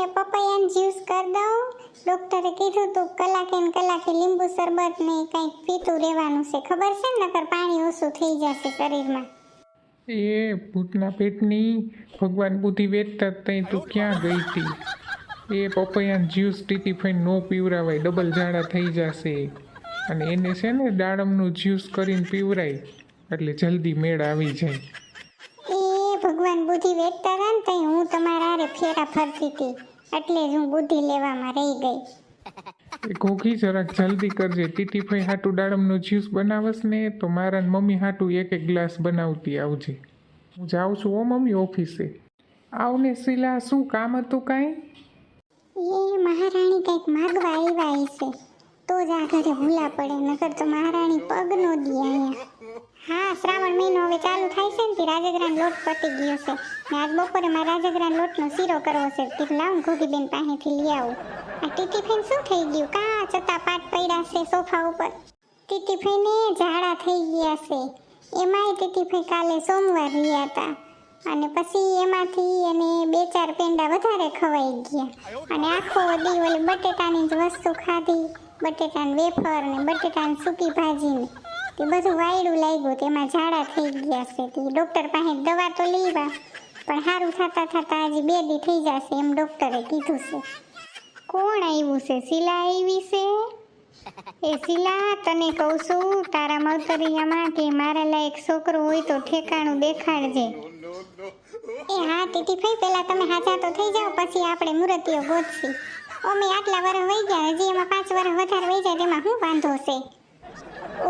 ને પપૈયાનો જ્યુસ કરી દઉં. ડોક્ટરે કીધું તું કલાકે ને કલાકે લીંબુ શરબત ને કંઈક પીતું રહેવાનું છે, ખબર છે ને? નકર પાણી ઓછું થઈ જશે શરીરમાં. એ ભૂતના પેટની ભગવાન બુદ્ધિ વેચતા તઈ તું ક્યાં ગઈ હતી? એ પપૈયાનું જ્યુસ ટીટીફાઈને નો પીવરાવાય, ડબલ ઝાડા થઈ જશે. અને એને છે ને દાડમનું જ્યુસ કરીને પીવરાય એટલે જલ્દી મેળ આવી જાય. એ ભગવાન બુદ્ધિ વેચતા હતા ને તઈ હું તમારા હારે ફેરા ફરતી હતી, એટલે જ હું બુદ્ધિ લેવામાં રહી ગઈ. એ ઘોઘી જરાક જલ્દી કરજે. ટીટીફાઈ હાટું દાડમનું જ્યુસ બનાવસ ને તો મારા ને મમ્મી હાટું એક એક ગ્લાસ બનાવતી આવજે. હું જાઉં છું હો મમ્મી ઓફિસે. આવને શીલા, શું કામ હતું કાંઈ? એ મહારાણી કંઈક માગવા આવ્યા હશે તો જ આ ઘરે ભૂલા પડે, નકર તો મહારાણી પગ નો દી અહીંયા. હા, શ્રાવણ મહિનો હવે ચાલુ થાય છે ને તે રાજગરાનો લોટ પતી ગયો છે ને આજ બપોરે મારે રાજગરાનો લોટનો શીરો કરવો છે. તે લાવું ઘોઘીબેન પાસેથી લઈ આવું. આ ટીટીફાઈને શું થઈ ગયું? કાં ચતા પાટ પડ્યા છે સોફા ઉપર. ટીટીફાઈને ઝાડા થઈ ગયા છે. એમાંય ટીટીફાઈ કાલે સોમવાર રહ્યા હતા અને પછી એમાંથી એને 2-4 પેંડા વધારે ખવાઈ ગયા અને આખો દી ઓલી બટેટાની જ વસ્તુ ખાધી. બટેટાની વેફર ને બટેટાની સૂકી ભાજીને તે બધું વાયડું લાગ્યું, તેમાં ઝાડા થઈ ગયા છે. તે ડૉક્ટર પાસે દવા તો લેવા પણ સારું થતાં થતાં હજી 2 દી થઈ જશે એમ ડૉક્ટરે કીધું છે. કોણ આવ્યું છે? શીલા આવી છે? એ શીલા, તને કહું છું તારા મવતરિયામાં કે મારા લાયક છોકરો હોય તો ઠેકાણું દેખાડજે. એ હા ટીટીફાઈ, પહેલાં તમે હાજા તો થઈ જાઓ, પછી આપણે મૂર્તિઓ ગોતશી. અમે આટલા વર્ષ વહી ગયા, હજી એમાં 5 વર્ષ વધારે વહી જાય તેમાં શું વાંધો છે?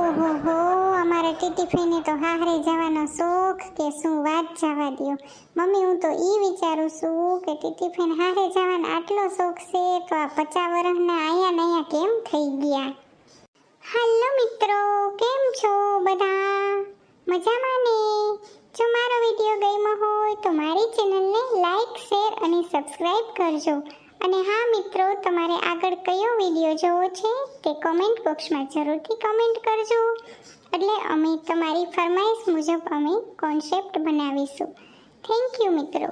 ઓહો હો, અમારા ટીટીફાઈને તો હારે જવાનો શોખ કે શું વાત જવા દ્યો. મમ્મી, હું તો એ વિચારું છું કે ટીટીફાઈને હારે જવાનો આટલો શોખ છે તો આ 50 વર્ષના અહીંયા ને અહીંયા કેમ થઈ ગયા? હાલો મિત્રો, કેમ છો બધા? મજામાં ને? જો મારો વિડીયો ગમ્યો હોય તો મારી ચેનલને લાઈક, શેર અને સબસ્ક્રાઈબ કરજો. અને હા મિત્રો, તમારે આગળ કયો વિડીયો જોવો છે તે કોમેન્ટ બોક્સમાં જરૂરથી કમેન્ટ કરજો, એટલે અમે તમારી ફરમાઈશ મુજબ અમે કોન્સેપ્ટ બનાવીશું. થેન્ક યુ મિત્રો.